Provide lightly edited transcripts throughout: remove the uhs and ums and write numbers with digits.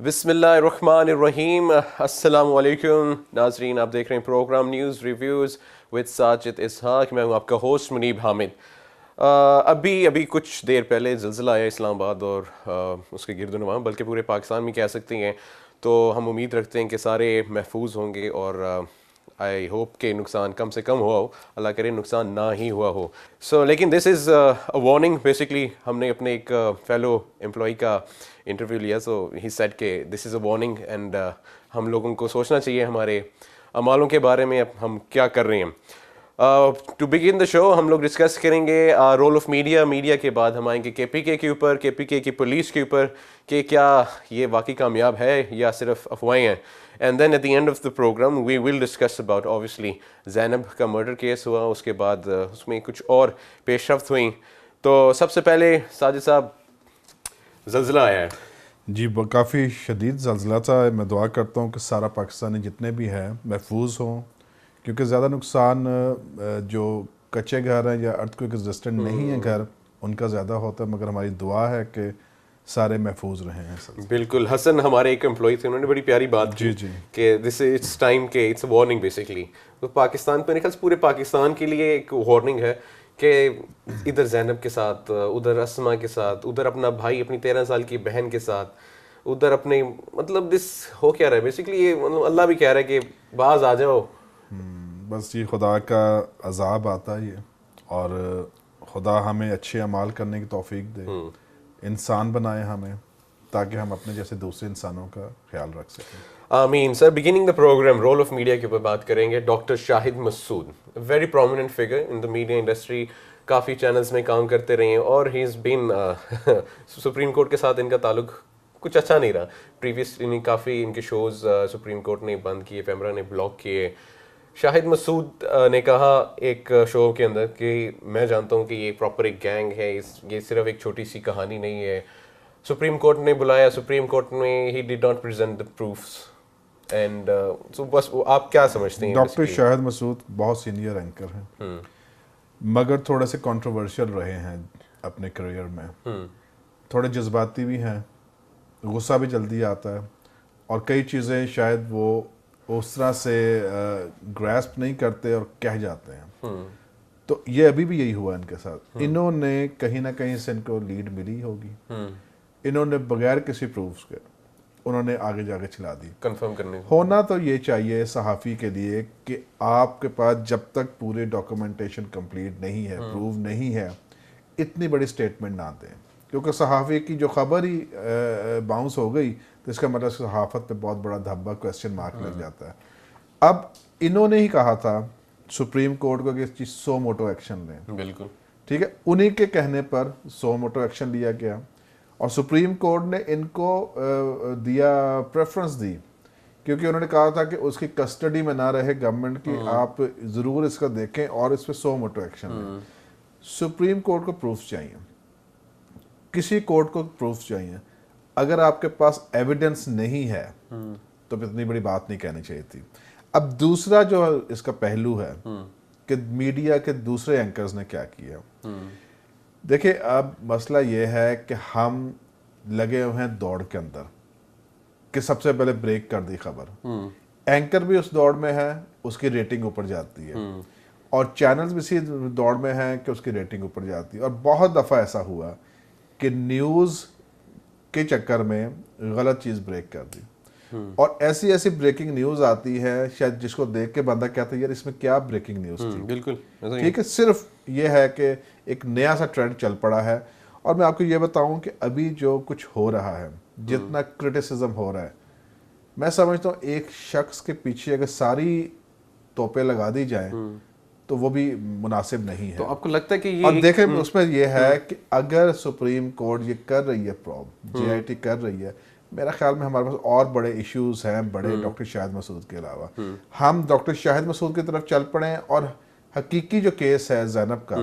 بسم اللہ الرحمن الرحیم. السلام علیکم ناظرین، آپ دیکھ رہے ہیں program news reviews with Sajid Ishaq. میں ہوں آپ کا ہوسٹ منیب حامد. ابھی کچھ دیر پہلے زلزلہ آیا اسلام آباد اور اس کے گرد و نواح، بلکہ پورے پاکستان میں کہہ سکتے ہیں. تو ہم امید رکھتے ہیں کہ سارے محفوظ ہوں گے اور آئی ہوپ کہ نقصان کم سے کم ہوا ہو، اللہ کرے نقصان نہ ہی ہوا ہو. لیکن دس از اے وارننگ. بیسکلی ہم نے اپنے ایک فیلو امپلائی کا انٹرویو لیا، سو ہی سیڈ کہ دس از اے وارننگ اینڈ ہم لوگوں کو سوچنا چاہیے ہمارے اعمالوں کے بارے میں ہم کیا کر رہے ہیں. ٹو بگن دا شو ہم لوگ ڈسکس کریں گے رول آف میڈیا کے بعد ہم آئیں گے KPK کے اوپر، KPK کی پولیس کے اوپر کہ کیا یہ واقعی کامیاب ہے یا صرف افواہیں ہیں. And then at the end of the program we will discuss about obviously Zainab کا مرڈر کیس ہوا، اس کے بعد اس میں کچھ اور پیش رفت ہوئیں. تو سب سے پہلے ساجد صاحب، زلزلہ آیا ہے جی، کافی شدید زلزلہ تھا. میں دعا کرتا ہوں کہ سارا پاکستانی جتنے بھی ہیں محفوظ ہوں، کیونکہ زیادہ نقصان جو کچے گھر ہیں یا ارتھکویک ریزسٹنٹ نہیں ہیں گھر، ان کا زیادہ ہوتا ہے. مگر ہماری دعا ہے کہ سارے محفوظ رہیں ہیں. بالکل. حسن ہمارے ایک امپلائی تھے، انہوں نے بڑی پیاری بات کی کہ دس اٹس ٹائم کہ اٹس اے وارننگ بیسکلی. تو پاکستان پہ نکل پورے پاکستان کے لیے ایک وارننگ ہے کہ ادھر زینب کے ساتھ، ادھر اسما کے ساتھ، ادھر اپنا بھائی اپنی 13 سال کی بہن کے ساتھ، ادھر اپنے مطلب دس ہو کیا رہا ہے بیسکلی. یہ اللہ بھی کہہ رہا ہے کہ باز آ جاؤ. بس یہ خدا کا عذاب آتا ہے اور خدا ہمیں اچھے اعمال کرنے کی توفیق دے، انسان بنائے ہمیں تاکہ ہم اپنے جیسے دوسرے انسانوں کا خیال رکھ سکیں. آمین. Sir beginning the program role of media کے اوپر بات کریں گے. Doctor Shahid Masood, very prominent figure in the media industry, کافی چینلز میں کام کرتے رہے ہیں اور ہی از بین سپریم کورٹ کے ساتھ ان کا تعلق کچھ اچھا نہیں رہا. پریویس کافی ان کے شوز سپریم کورٹ نے بند کیے، پیمرا نے بلاک کیے. شاہد مسعود نے کہا ایک شو کے اندر کہ میں جانتا ہوں کہ یہ پراپر ایک گینگ ہے، یہ صرف ایک چھوٹی سی کہانی نہیں ہے. سپریم کورٹ نے بلایا، سپریم کورٹ میں he did not present the proofs. And so بس آپ کیا سمجھتے ہیں؟ ڈاکٹر شاہد مسعود بہت سینئر اینکر ہیں، مگر تھوڑے سے کنٹروورشل رہے ہیں اپنے کریئر میں. تھوڑے جذباتی بھی ہیں، غصہ بھی جلدی آتا ہے اور کئی چیزیں شاید وہ اس طرح سے گراسپ نہیں کرتے اور کہہ جاتے ہیں. تو یہ ابھی بھی یہی ہوا ان کے ساتھ. انہوں نے کہیں نہ کہیں سے ان کو لیڈ ملی ہوگی، انہوں نے بغیر کسی پروفس کے انہوں نے آگے جا کے چلا دی. کنفرم کرنے ہونا تو یہ چاہیے صحافی کے لیے کہ آپ کے پاس جب تک پورے ڈاکومنٹیشن کمپلیٹ نہیں ہے، پروف نہیں ہے، اتنی بڑی سٹیٹمنٹ نہ دیں. کیونکہ صحافی کی جو خبر ہی باؤنس ہو گئی تو اس کا مطلب صحافت پہ بہت بڑا دھبا کوسچن مارک لگ جاتا ہے. اب انہوں نے ہی کہا تھا سپریم کورٹ کو کہ اس چیز سو موٹو ایکشن لیں. بالکل ٹھیک ہے، انہی کے کہنے پر سو موٹو ایکشن لیا گیا اور سپریم کورٹ نے ان کو دیا پریفرنس دی، کیونکہ انہوں نے کہا تھا کہ اس کی کسٹڈی میں نہ رہے گورنمنٹ کی، آپ ضرور اس کا دیکھیں اور اس پہ سو موٹو ایکشن لیں. سپریم کورٹ کو پروف چاہیے، کسی کورٹ کو پروف چاہیے. اگر آپ کے پاس ایویڈنس نہیں ہے تو اتنی بڑی بات نہیں کہنی چاہیے تھی. اب دوسرا جو اس کا پہلو ہے کہ میڈیا کے دوسرے اینکرز نے کیا کیا. دیکھیں، اب مسئلہ یہ ہے کہ ہم لگے ہوئے ہیں دوڑ کے اندر کہ سب سے پہلے بریک کر دی خبر. اینکر بھی اس دوڑ میں ہے، اس کی ریٹنگ اوپر جاتی ہے، اور چینلز بھی اسی دوڑ میں ہیں کہ اس کی ریٹنگ اوپر جاتی ہے. اور بہت دفعہ ایسا ہوا کہ نیوز کے چکر میں غلط چیز بریک کر دی، اور ایسی بریکنگ نیوز آتی ہے شاید جس کو دیکھ کے بندہ کہتا ہے یار اس میں کیا بریکنگ نیوز تھی. بالکل ٹھیک ہے، صرف یہ ہے کہ ایک نیا سا ٹرینڈ چل پڑا ہے. اور میں آپ کو یہ بتاؤں کہ ابھی جو کچھ ہو رہا ہے، جتنا کرٹیسزم ہو رہا ہے، میں سمجھتا ہوں ایک شخص کے پیچھے اگر ساری توپیں لگا دی جائیں تو وہ بھی مناسب نہیں ہے. تو آپ کو لگتا ہے کہ یہ اور دیکھیں اس میں یہ ہے کہ اگر سپریم کورٹ یہ کر رہی ہے، JIT کر رہی ہے، میرا خیال میں ہمارے پاس اور بڑے ایشوز ہیں بڑے ڈاکٹر شاہد مسعود کے علاوہ. ہم ڈاکٹر شاہد مسعود کی طرف چل پڑیں اور حقیقی جو کیس ہے زینب کا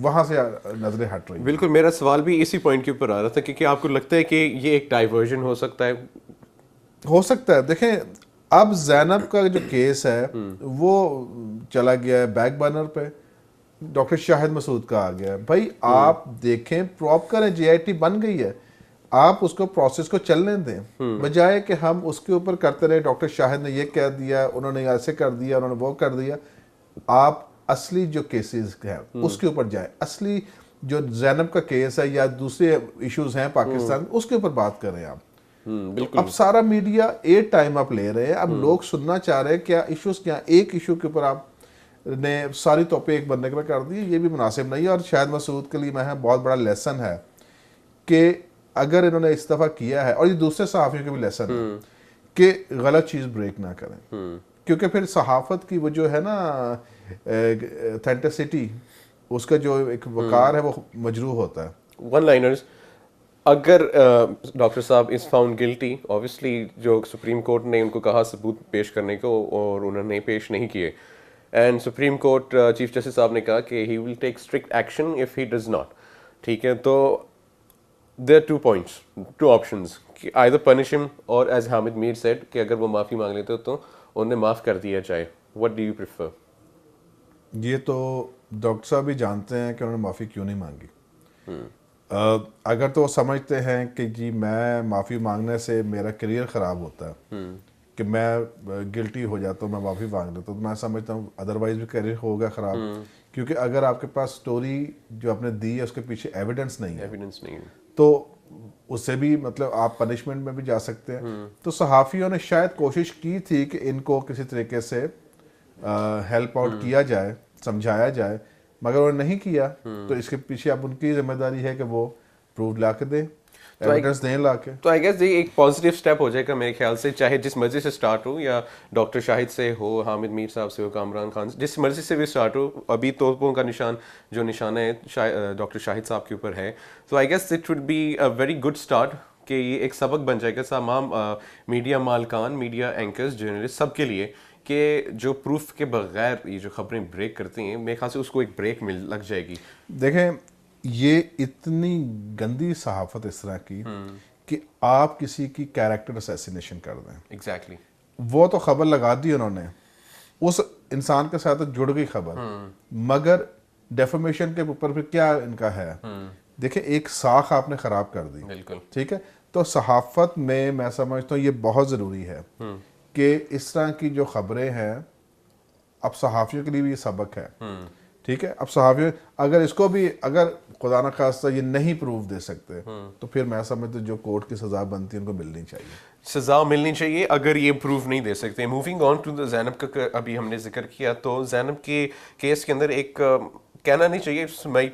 وہاں سے نظریں ہٹ رہی ہیں. بالکل. میرا سوال بھی اسی پوائنٹ کے اوپر آ رہا تھا کہ آپ کو لگتا ہے کہ یہ ایک ڈائیورژن ہو سکتا ہے؟ ہو سکتا ہے. دیکھیں، اب زینب کا جو کیس ہے وہ چلا گیا ہے بیک برنر پہ، ڈاکٹر شاہد مسعود کا آ گیا ہے. بھائی آپ دیکھیں، پراپ کریں، JIT بن گئی ہے. آپ اس کو پروسیس کو چلنے دیں بجائے کہ ہم اس کے اوپر کرتے رہے. ڈاکٹر شاہد نے یہ کہہ دیا, انہوں نے ایسے کر دیا, انہوں نے وہ کر دیا. آپ اصلی جو کیسز ہیں اس کے اوپر جائیں. اصلی جو زینب کا کیس ہے یا دوسرے ایشوز ہیں پاکستان اس کے اوپر بات کریں آپ. بالکل. اب سارا میڈیا ایٹ ٹائم آپ لے رہے ہیں, اب لوگ سننا چاہ رہے ہیں کیا ایشوز کیا, ایک ایشو کے اوپر آپ نے ساری توپیں ایک بندے پہ کر دی, یہ بھی مناسب نہیں ہے. اور شاہد مسعود کے لیے میں بہت بڑا لیسن ہے کہ اگر انہوں نے اس دفعہ کیا ہے, اور یہ دوسرے صحافیوں کے بھی لیسن ہے کہ غلط چیز بریک نہ کریں, کیونکہ پھر صحافت کی وہ جو ہے نا اتھینٹسٹی, اس کا جو ایک وقار ہے وہ مجروح ہوتا ہے. ون لائنرز, اگر ڈاکٹر صاحب از فاؤنڈ گلٹی, اوبیسلی جو سپریم کورٹ نے ان کو کہا ثبوت پیش کرنے کو اور انہوں نے پیش نہیں کیے, and supreme court chief justice صاحب نے کہا کہ he will take strict action if he does not. ٹھیک ہے, تو دیر آر 2 points, 2 options, کہ either punish him اور as حامد میر said کہ اگر وہ معافی مانگ لیتے تو انہیں معاف کر دیا جائے. what do you prefer? یہ تو ڈاکٹر صاحب بھی جانتے ہیں کہ انہوں نے معافی کیوں نہیں مانگی. اگر تو وہ سمجھتے ہیں کہ جی میں معافی مانگنے سے میرا کیریئر خراب ہوتا ہے کہ میں گلٹی ہو جاتا ہوں, میں معافی مانگ لیتا ہوں, تو میں سمجھتا ہوں ادروائز بھی کیریئر ہوگا خراب. کیونکہ اگر آپ کے پاس سٹوری جو آپ نے دی ہے اس کے پیچھے ایویڈنس نہیں ہے تو اس سے بھی مطلب آپ پنشمنٹ میں بھی جا سکتے ہیں. تو صحافیوں نے شاید کوشش کی تھی کہ ان کو کسی طریقے سے ہیلپ آؤٹ کیا جائے, سمجھایا جائے, مگر انہوں نے نہیں کیا. تو اس کے پیچھے اب ان کی ذمہ داری ہے کہ وہ پروف لا کے دیں, ایویڈنس دیں لا کے. تو آئی گیس یہ ایک پازیٹیو اسٹیپ ہو جائے گا میرے خیال سے, چاہے جس مرضی سے اسٹارٹ ہو, یا ڈاکٹر شاہد سے ہو, حامد میر صاحب سے ہو, کامران خان سے, جس مرضی سے بھی اسٹارٹ ہو. ابھی توپوں کا نشان جو نشانہ ہے ڈاکٹر شاہد صاحب کے اوپر ہے, تو I guess it would be a very good start کہ یہ ایک سبق بن جائے گا تمام میڈیا مالکان, میڈیا اینکرز, جرنلسٹ, سب کے لیے کہ جو پروف کے بغیر یہ جو خبریں بریک کرتی ہیں, میرے خیال سے اس کو ایک بریک لگ جائے گی. دیکھیں یہ اتنی گندی صحافت اس طرح کی کہ آپ کسی کی کیریکٹر اسیسینیشن کر دیں. ایگزیکٹلی. وہ تو خبر لگا دی انہوں نے, اس انسان کے ساتھ جڑ گئی خبر, مگر ڈیفامیشن کے اوپر پھر کیا ان کا ہے. دیکھیں ایک ساکھ آپ نے خراب کر دی. بالکل. ٹھیک ہے, تو صحافت میں سمجھتا ہوں یہ بہت ضروری ہے کہ اس طرح کی جو خبریں ہیں, اب صحافیوں کے لیے بھی یہ سبق ہے. ٹھیک ہے, اب صحافی اگر اس کو بھی اگر خدا نہ خواستہ یہ نہیں پروف دے سکتے تو پھر میں سمجھتا ہوں جو کورٹ کی سزا بنتی ہے ان کو ملنی چاہیے, سزا ملنی چاہیے اگر یہ پروف نہیں دے سکتے. موونگ آن ٹو زینب کا ابھی ہم نے ذکر کیا, تو زینب کے کیس کے اندر ایک کہنا نہیں چاہیے,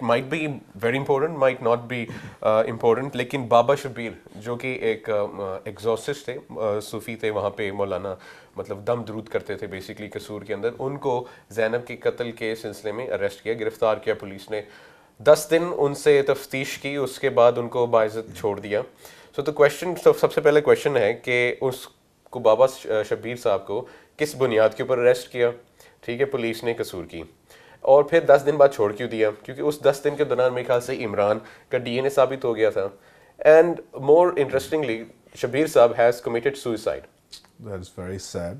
might be very important, might not be important, لیکن بابا شبیر جو کہ ایک ایگزورسسٹ تھے, صوفی تھے وہاں پہ, مولانا, مطلب دم درود کرتے تھے بیسکلی قصور کے اندر, ان کو زینب کے قتل کے سلسلے میں اریسٹ کیا, گرفتار کیا پولیس نے. 10 دن ان سے تفتیش کی, اس کے بعد ان کو باعزت چھوڑ دیا. سو تو کویشچن, سب سے پہلے کویشچن ہے کہ اس کو بابا شبیر صاحب کو کس بنیاد کے اوپر اریسٹ کیا. ٹھیک ہے, پولیس نے قصور کی, اور پھر 10 دن بعد چھوڑ کیوں دیا, کیونکہ اس 10 دن کے دوران میرے خیال سے عمران کا ڈی این اے ثابت ہو گیا تھا. اینڈ مور انٹرسٹنگلی شبیر صاحب has committed suicide. That is very sad.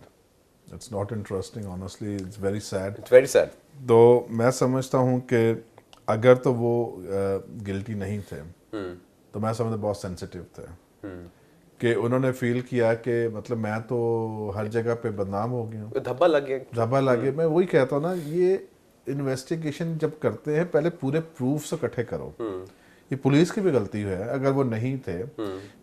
It's not interesting, honestly, it's very sad. It's very sad. تو میں سمجھتا ہوں کہ اگر تو وہ گلٹی نہیں تھے تو میں سمجھتا بہت سینسیٹیو تھے کہ انہوں نے فیل کیا کہ مطلب میں تو ہر جگہ پہ بدنام ہو گیا ہوں, دھبا لگ گیا. دھبا لگے. میں وہی کہتا ہوں نا, یہ انویسٹیگیشن جب کرتے ہیں پہلے پورے پروفس اکٹھے کرو. یہ پولیس کی بھی غلطی ہے اگر وہ نہیں تھے,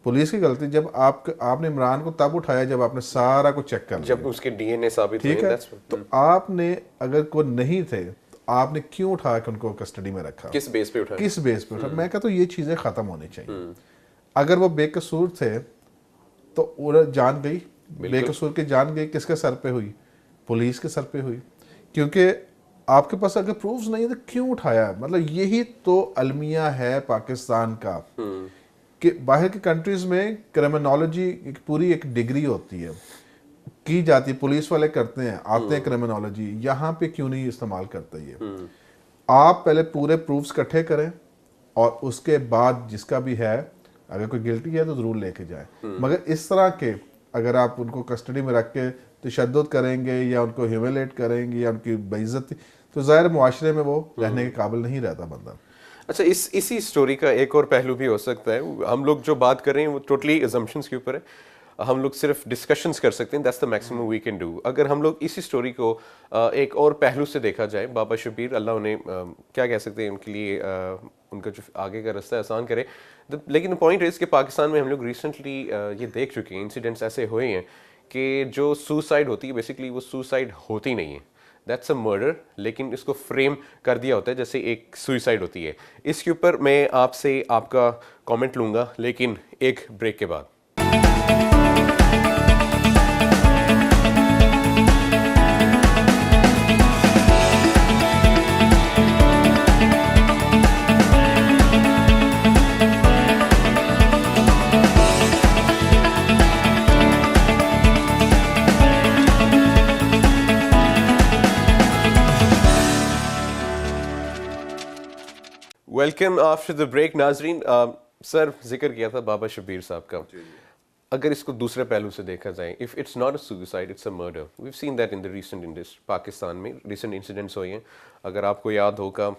پولیس کی غلطی جب آپ نے عمران کو تب اٹھایا جب آپ نے سارا کو چیک کر لیا, جب اس کے ڈی این اے ثابت ٹھیک ہے. تو آپ نے اگر کوئی نہیں تھے آپ نے کیوں اٹھا کے ان کو کسٹڈی میں رکھا, کس بیس پہ اٹھا, کس بیس پہ اٹھا. میں کہتا ہوں یہ چیزیں ختم ہونی چاہیے. اگر وہ بے قصور تھے تو جان گئی, بے قصور کی جان گئی کس کے سر پہ ہوئی, پولیس کے سر پہ ہوئی. کیونکہ آپ کے پاس اگر پروفز نہیں تو کیوں اٹھایا. مطلب یہی تو المیہ ہے پاکستان کا کہ باہر کی کنٹریز میں کرمنالوجی پوری ایک ڈگری ہوتی ہے, کی جاتی, پولیس والے کرتے ہیں, آتے ہیں کرمنالوجی, یہاں پہ کیوں نہیں استعمال کرتا یہ. آپ پہلے پورے پروفز اکٹھے کریں اور اس کے بعد جس کا بھی ہے اگر کوئی گلٹی ہے تو ضرور لے کے جائیں. مگر اس طرح کے اگر آپ ان کو کسٹڈی میں رکھ کے تشدد کریں گے یا ان کو ہیوملیٹ کریں گے یا ان کی بے عزتی, تو ظاہر معاشرے میں وہ رہنے کے قابل نہیں رہتا بندہ. اچھا اسی اسٹوری کا ایک اور پہلو بھی ہو سکتا ہے. ہم لوگ جو بات کر رہے ہیں وہ ٹوٹلی ایزمپشنس کے اوپر ہے. ہم لوگ صرف ڈسکشنز کر سکتے ہیں, that's the maximum we can do. اگر ہم لوگ اسی اسٹوری کو ایک اور پہلو سے دیکھا جائے, بابا شبیر اللہ انہیں کیا کہہ سکتے ہیں, ان کے لیے ان کا جو آگے کا رستہ آسان کرے. لیکن پوائنٹ ہے اس کہ پاکستان میں ہم لوگ ریسنٹلی یہ دیکھ چکے ہیں, انسیڈنٹس ایسے ہوئے ہیں کہ جو سوسائڈ ہوتی ہے بیسکلی وہ سوسائڈ ہوتی نہیں ہے, دیٹس اے مرڈر, لیکن اس کو فریم کر دیا ہوتا ہے جیسے ایک سوئسائڈ ہوتی ہے. اس کے اوپر میں آپ سے آپ کا کامنٹ لوں گا, لیکن ایک بریک کے بعد. Welcome after the break. ناظرین, سر ذکر کیا تھا بابا شبیر صاحب کا. اگر اس کو دوسرے پہلو سے دیکھا جائے, if it's not a suicide it's a murder. We've seen that in the recent Pakistan میں ریسنٹ انسیڈنٹس ہوئے ہیں. اگر آپ کو یاد ہوگا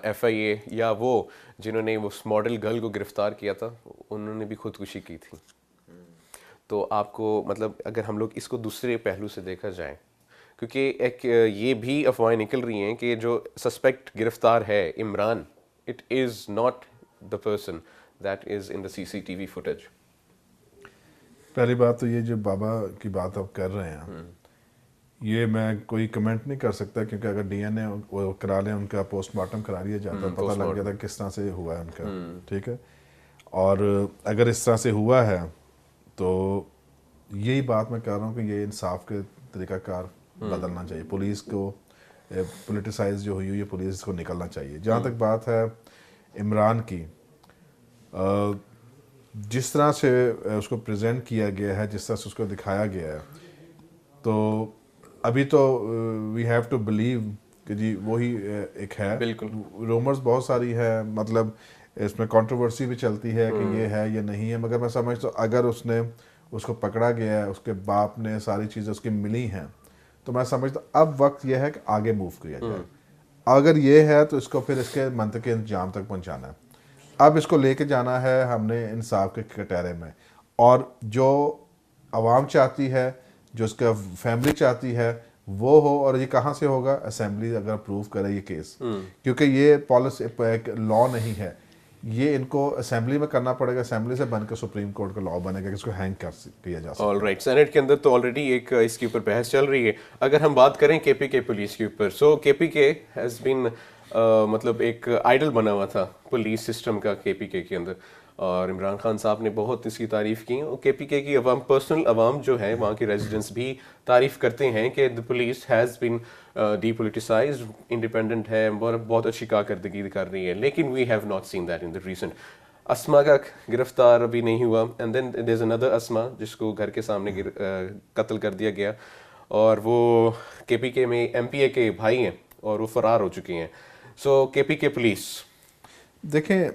ایف آئی اے یا وہ جنہوں نے اس ماڈل گرل کو گرفتار کیا تھا, انہوں نے بھی خودکشی کی تھی. تو آپ کو مطلب اگر ہم لوگ اس کو دوسرے پہلو سے دیکھا جائے, کیونکہ ایک یہ بھی افواہیں نکل رہی ہیں کہ جو سسپیکٹ گرفتار ہے Imran, it is not the person that is in the C C T V footage. پہلی بات تو یہ جو بابا کی بات آپ کر رہے ہیں, یہ میں کوئی کمنٹ نہیں کر سکتا, کیونکہ اگر ڈی این اے وہ کرا لیں, ان کا پوسٹ مارٹم کرا لیا جاتا, پتہ لگ گیا تھا کس طرح سے ہوا ہے ان کا. ٹھیک ہے, اور اگر اس طرح سے ہوا ہے تو یہی بات میں کہہ رہا ہوں کہ یہ انصاف کے طریقہ کار بدلنا چاہیے. پولیس کو پولیٹیسائز جو ہوئی ہے پولیس کو نکلنا چاہیے. جہاں تک بات ہے عمران کی, جس طرح سے اس کو پریزنٹ کیا گیا ہے, جس طرح سے اس کو دکھایا گیا ہے, تو ابھی تو وی ہیو ٹو بلیو کہ جی وہی ایک ہے. بالکل, رومرز بہت ساری ہے, مطلب اس میں کنٹروورسی بھی چلتی ہے کہ یہ ہے یا نہیں ہے, مگر میں سمجھتا ہوں اگر اس کو پکڑا گیا ہے, اس کے باپ نے ساری چیزیں اس کی ملی ہیں, تو میں سمجھتا ہوں اب وقت یہ ہے کہ آگے موو کیا جائے. اگر یہ ہے تو اس کو پھر اس کے منطقی انجام تک پہنچانا ہے. اب اس کو لے کے جانا ہے ہم نے انصاف کے کٹہرے میں, اور جو عوام چاہتی ہے, جو اس کا فیملی چاہتی ہے وہ ہو. اور یہ کہاں سے ہوگا؟ اسمبلی اگر اپروو کرے یہ کیس, کیونکہ یہ پالیسی ایک لا نہیں ہے, یہ ان کو اسمبلی میں کرنا پڑے گا. اسمبلی سے بن کے سپریم کورٹ کا لا بنے گا کہ اس کو ہینگ کیا جا سکتا ہے. آل رائٹ, سینٹ کے اندر تو آلریڈی ایک اس کے اوپر بحث چل رہی ہے. اگر ہم بات کریں کے پی کے پولیس کے اوپر, سو کے پی کے ہیز بین مطلب ایک آئیڈل بنا ہوا تھا پولیس سسٹم کا کے پی کے اندر, اور عمران خان صاحب نے بہت اس کی تعریف کی. اور کے پی کے کی عوام, پرسنل عوام جو ہے وہاں کے ریزیڈنٹس بھی تعریف کرتے ہیں کہ دی پولیس ہیز بین ڈی پولیٹیسائزڈ, انڈیپینڈنٹ ہے, بہت اچھی کارکردگی کر رہی ہے. لیکن we have not seen that in the recent. Asma کا گرفتار ابھی نہیں ہوا, اینڈ دین دیر از اندر اسما جس کو گھر کے سامنے قتل کر دیا گیا, اور وہ کے پی کے میں ایم پی اے کے بھائی ہیں اور وہ فرار ہو چکے ہیں. سو کے پی کے پولیس دیکھیں,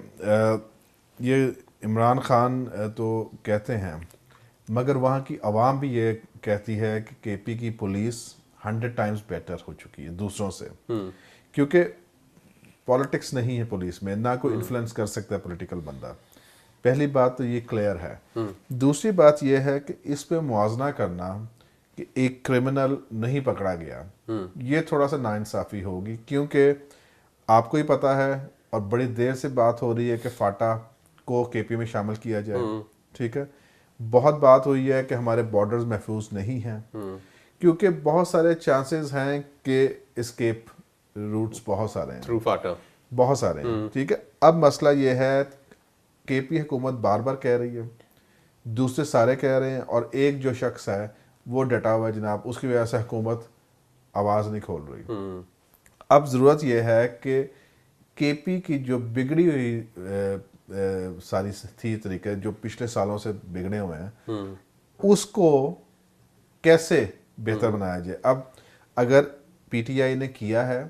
یہ عمران خان تو کہتے ہیں, مگر وہاں کی عوام بھی یہ کہتی ہے کہ کے پی کی پولیس 100 ٹائمز بیٹر ہو چکی ہے دوسروں سے, کیونکہ پالیٹکس نہیں ہے پولیس میں, نہ کوئی انفلوئنس کر سکتا ہے پولیٹیکل بندہ. پہلی بات تو یہ کلیئر ہے. دوسری بات یہ ہے کہ اس پہ موازنہ کرنا کہ ایک کرمنل نہیں پکڑا گیا, یہ تھوڑا سا ناانصافی ہوگی, کیونکہ آپ کو ہی پتا ہے اور بڑی دیر سے بات ہو رہی ہے کہ فاٹا کو کے پی میں شامل کیا جائے. ٹھیک ہے, بہت بات ہوئی ہے کہ ہمارے بارڈرز محفوظ نہیں ہیں, کیونکہ بہت سارے چانسز ہیں کہ اسکیپ روٹس بہت سارے ہیں, تھرو فاٹا بہت سارے ہیں. ٹھیک ہے, اب مسئلہ یہ ہے کے پی حکومت بار بار کہہ رہی ہے, دوسرے سارے کہہ رہے ہیں, اور ایک جو شخص ہے وہ ڈٹا ہوا ہے جناب, اس کی وجہ سے حکومت آواز نہیں کھول رہی. اب ضرورت یہ ہے کہ کے پی کی جو بگڑی ہوئی ساری تھی طریقے جو پچھلے سالوں سے بگڑے ہوئے ہیں, اس کو کیسے بہتر بنایا جائے. اب اگر پی ٹی آئی نے کیا ہے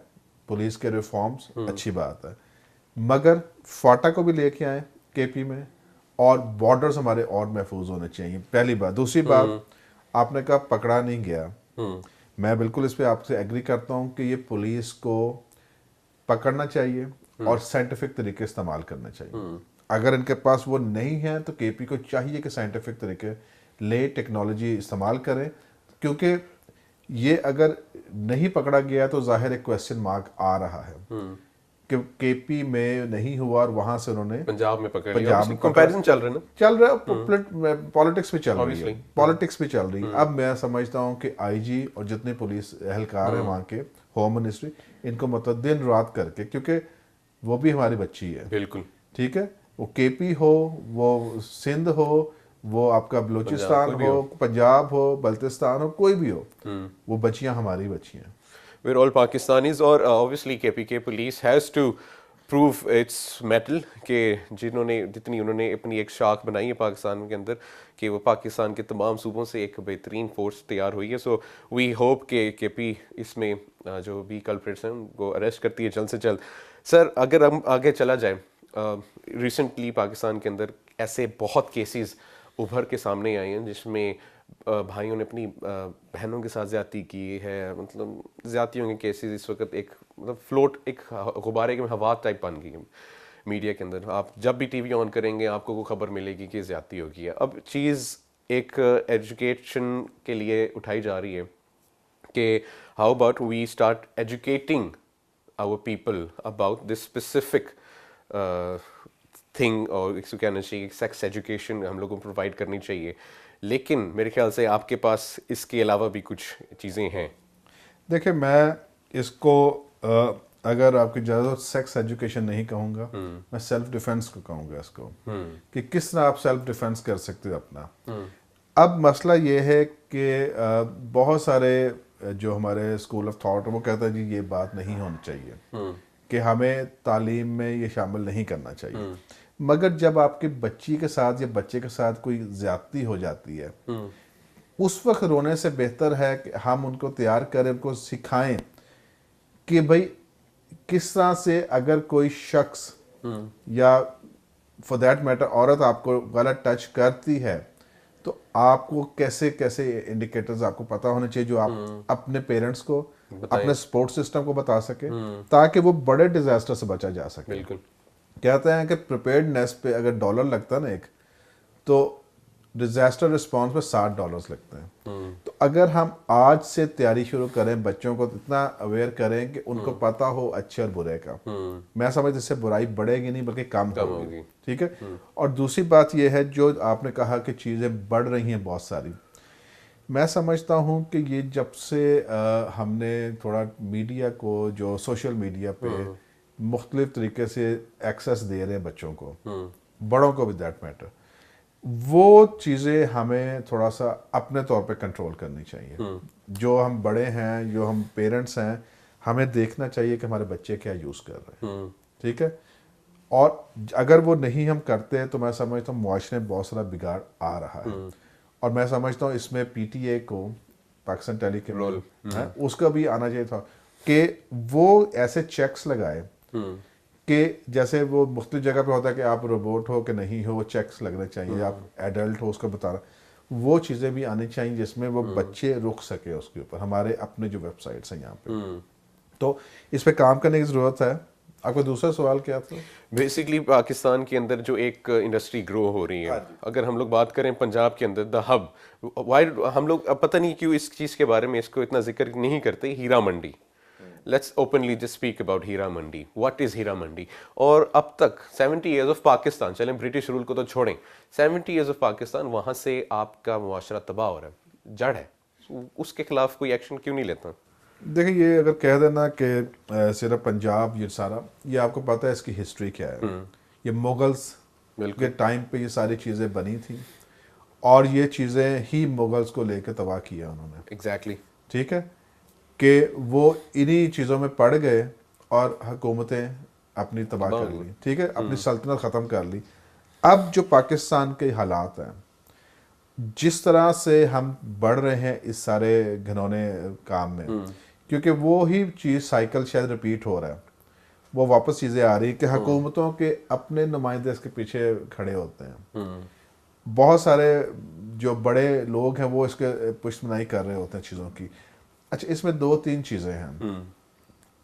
پولیس کے ریفارمز, اچھی بات ہے, مگر فاٹا کو بھی لے کے آئیں کے پی میں, اور بارڈرز ہمارے اور محفوظ ہونے چاہیے. پہلی بات. دوسری بات, آپ نے کہا پکڑا نہیں گیا, میں بالکل اس پہ آپ سے ایگری کرتا ہوں کہ یہ پولیس کو پکڑنا چاہیے اور سائنٹیفک طریقے استعمال کرنے چاہیے. اگر ان کے پاس وہ نہیں ہیں تو کے پی کو چاہیے کہ سائنٹیفک طریقے لے, ٹیکنالوجی استعمال کریں, کیونکہ یہ اگر نہیں پکڑا گیا تو ظاہر ایک کویسچن مارک آ رہا ہے کہ کے پی میں نہیں ہوا اور وہاں سے انہوں نے پنجاب میں پکڑ لیا. کمپیرزن چل رہا ہے نا, چل رہا ہے, پالیٹکس بھی چل رہی ہے, پالیٹکس بھی چل رہی ہے. اب میں سمجھتا ہوں کہ آئی جی اور جتنے پولیس اہلکار ہیں وہاں کے, ہوم منسٹری, ان کو مطلب دن رات کر کے, کیونکہ وہ بھی ہماری بچی ہے, بالکل ٹھیک ہے, وہ کے پی ہو, وہ سندھ ہو, وہ آپ کا بلوچستان ہو, پنجاب ہو, بلتستان ہو, کوئی بھی ہو, وہ بچیاں ہماری بچیاں ہیں. we're all Pakistanis. اور obviously KPK police has to prove its metal کہ جتنی انہوں نے اپنی ایک شاخ بنائی ہے پاکستان کے اندر کہ وہ پاکستان کے تمام صوبوں سے ایک بہترین فورس تیار ہوئی ہے. سو وی ہوپ کہ کے پی اس میں جو بھی کلپریٹس ہیں ان کو اریسٹ کرتی ہے جلد سے جلد. سر اگر ہم آگے چلا جائیں, ریسنٹلی پاکستان کے اندر ایسے بہت کیسز ابھر کے سامنے آئے ہیں جس میں بھائیوں نے اپنی بہنوں کے ساتھ زیادتی کی ہے. مطلب زیادتیوں کے کیسز اس وقت ایک مطلب فلوٹ, ایک غبارے کی ہوا ٹائپ بن گئی ہے میڈیا کے اندر. آپ جب بھی ٹی وی آن کریں گے آپ کو وہ خبر ملے گی کہ زیادتی ہوگی ہے. اب چیز ایک ایجوکیشن کے لیے اٹھائی جا رہی ہے کہ how about we start educating our people about this specific thing, اور اس کو کہنا چاہیے سیکس ایجوکیشن ہم لوگوں کو پرووائڈ کرنی چاہیے. لیکن میرے خیال سے آپ کے پاس اس کے علاوہ بھی کچھ چیزیں ہیں. دیکھیں میں اس کو اگر آپ کی اجازت سیکس ایجوکیشن نہیں کہوں گا, میں سیلف ڈیفense کو کہوں گا اس کو, کہ کس طرح آپ سیلف ڈیفenس کر سکتے اپنا. اب مسئلہ یہ ہے کہ بہت سارے جو ہمارے اسکول آف تھاٹ وہ کہتا ہے جی یہ بات نہیں ہونی چاہیے کہ ہمیں تعلیم میں یہ شامل نہیں کرنا چاہیے. مگر جب آپ کے بچی کے ساتھ یا بچے کے ساتھ کوئی زیادتی ہو جاتی ہے, اس وقت رونے سے بہتر ہے کہ ہم ان کو تیار کریں, ان کو سکھائیں کہ بھائی کس طرح سے اگر کوئی شخص یا فار دیٹ میٹر عورت آپ کو غلط ٹچ کرتی ہے تو آپ کو کیسے کیسے انڈیکیٹرز آپ کو پتہ ہونے چاہیے جو آپ اپنے پیرنٹس کو, اپنے سپورٹ سسٹم کو بتا سکے تاکہ وہ بڑے ڈیزاسٹر سے بچا جا سکے. بالکل کہتے ہیں کہ پریپیئرڈنیس پہ اگر ڈالر لگتا ہے نا ایک, تو ڈیزاسٹر رسپانس پہ $60 لگتے ہیں. تو اگر ہم آج سے تیاری شروع کریں, بچوں کو اتنا اویئر کریں کہ ان کو پتہ ہو اچھے اور برے کا, میں سمجھتا اس سے برائی بڑھے گی نہیں بلکہ کم ہوگی. ٹھیک ہے. اور دوسری بات یہ ہے جو آپ نے کہا کہ چیزیں بڑھ رہی ہیں بہت ساری, میں سمجھتا ہوں کہ یہ جب سے ہم نے تھوڑا میڈیا کو, جو سوشل میڈیا پہ مختلف طریقے سے ایکسیس دے رہے ہیں بچوں کو, بڑوں کو بھی دیٹ میٹر, وہ چیزیں ہمیں تھوڑا سا اپنے طور پہ کنٹرول کرنی چاہیے. جو ہم بڑے ہیں, جو ہم پیرنٹس ہیں, ہمیں دیکھنا چاہیے کہ ہمارے بچے کیا یوز کر رہے ہیں. ٹھیک ہے. اور اگر وہ نہیں ہم کرتے تو میں سمجھتا ہوں معاشرے میں بہت سارا بگاڑ آ رہا ہے. اور میں سمجھتا ہوں اس میں پی ٹی اے کو, پاکستان ٹیلی کے رول اس کا بھی آنا چاہیے تھا کہ وہ ایسے چیکس لگائے کہ جیسے وہ مختلف جگہ پہ ہوتا ہے کہ آپ روبوٹ ہو کہ نہیں ہو, وہ چیکس لگنے چاہیے, آپ ایڈلٹ ہو اس کو بتانا, وہ چیزیں بھی آنی چاہیے جس میں وہ بچے رک سکے اس کے اوپر. ہمارے اپنے جو ویب سائٹس ہیں یہاں پہ, تو اس پہ کام کرنے کی ضرورت ہے. آپ کا دوسرا سوال کیا تھا؟ بیسکلی پاکستان کے اندر جو ایک انڈسٹری گرو ہو رہی ہے, اگر ہم لوگ بات کریں پنجاب کے اندر دا ہب, ہم لوگ پتہ نہیں کیوں اس چیز کے بارے میں اس کو اتنا ذکر نہیں کرتے, ہیرا منڈی. Let's openly just speak about ہیرا منڈی. واٹ از ہیرا منڈی؟ اور اب تک 70 ایئرز آف پاکستان, چلیں برٹش رول کو تو چھوڑیں, 70 ایئرز آف پاکستان, وہاں سے آپ کا معاشرہ تباہ ہو رہا ہے, جڑ ہے, اس کے خلاف کوئی ایکشن کیوں نہیں لیتا؟ دیکھیں یہ اگر کہہ دینا کہ صرف پنجاب یہ سارا, یہ آپ کو پتہ ہے اس کی ہسٹری کیا ہے. یہ مغلز کے ٹائم پہ یہ ساری چیزیں بنی تھیں اور یہ چیزیں ہی مغلز کو لے کے تباہ کیا انہوں نے. ایگزیکٹلی. ٹھیک ہے, کہ وہ انہی چیزوں میں پڑ گئے اور حکومتیں اپنی تباہ کر لی. ٹھیک ہے, اپنی سلطنت ختم کر لی. اب جو پاکستان کے حالات ہیں, جس طرح سے ہم بڑھ رہے ہیں اس سارے گھنونے کام میں, کیونکہ وہی چیز سائیکل شاید ریپیٹ ہو رہا ہے, وہ واپس چیزیں آ رہی کہ حکومتوں کے اپنے نمائندے اس کے پیچھے کھڑے ہوتے ہیں. بہت سارے جو بڑے لوگ ہیں وہ اس کے پشت منائی کر رہے ہوتے ہیں چیزوں کی. اچھا, اس میں 2-3 چیزیں ہیں.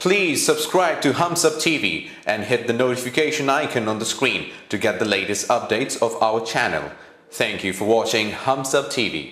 Please subscribe to Hums Up TV and hit the notification icon on the screen to get the latest updates of our channel. Thank you for watching Hums Up TV.